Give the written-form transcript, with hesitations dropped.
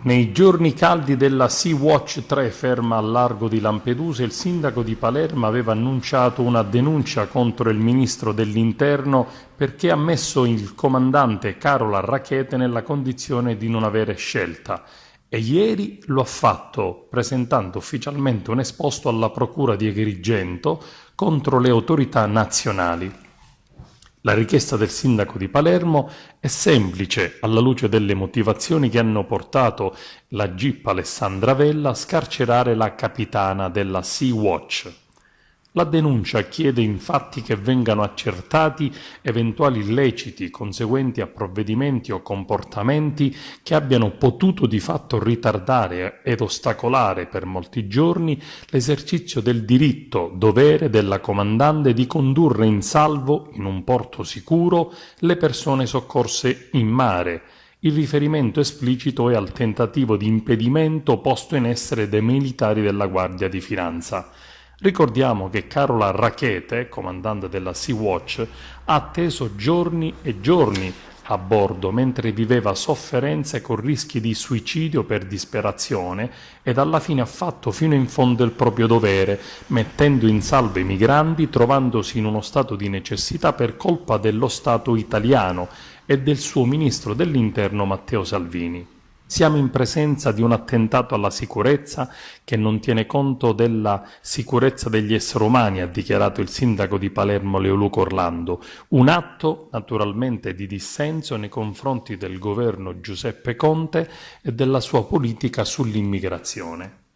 Nei giorni caldi della Sea-Watch 3 ferma al largo di Lampedusa, il sindaco di Palermo aveva annunciato una denuncia contro il ministro dell'Interno perché ha messo il comandante Carola Rackete nella condizione di non avere scelta. E ieri lo ha fatto presentando ufficialmente un esposto alla procura di Agrigento contro le autorità nazionali. La richiesta del sindaco di Palermo è semplice alla luce delle motivazioni che hanno portato la GIP Alessandra Vella a scarcerare la capitana della Sea-Watch. La denuncia chiede infatti che vengano accertati eventuali illeciti conseguenti a provvedimenti o comportamenti che abbiano potuto di fatto ritardare ed ostacolare per molti giorni l'esercizio del diritto-dovere della comandante di condurre in salvo, in un porto sicuro, le persone soccorse in mare. Il riferimento esplicito è al tentativo di impedimento posto in essere dai militari della Guardia di Finanza. Ricordiamo che Carola Rackete, comandante della Sea-Watch, ha atteso giorni e giorni a bordo mentre viveva sofferenze con rischi di suicidio per disperazione ed alla fine ha fatto fino in fondo il proprio dovere, mettendo in salvo i migranti, trovandosi in uno stato di necessità per colpa dello Stato italiano e del suo ministro dell'Interno Matteo Salvini. Siamo in presenza di un attentato alla sicurezza che non tiene conto della sicurezza degli esseri umani, ha dichiarato il sindaco di Palermo Leoluco Orlando, un atto naturalmente di dissenso nei confronti del governo Giuseppe Conte e della sua politica sull'immigrazione.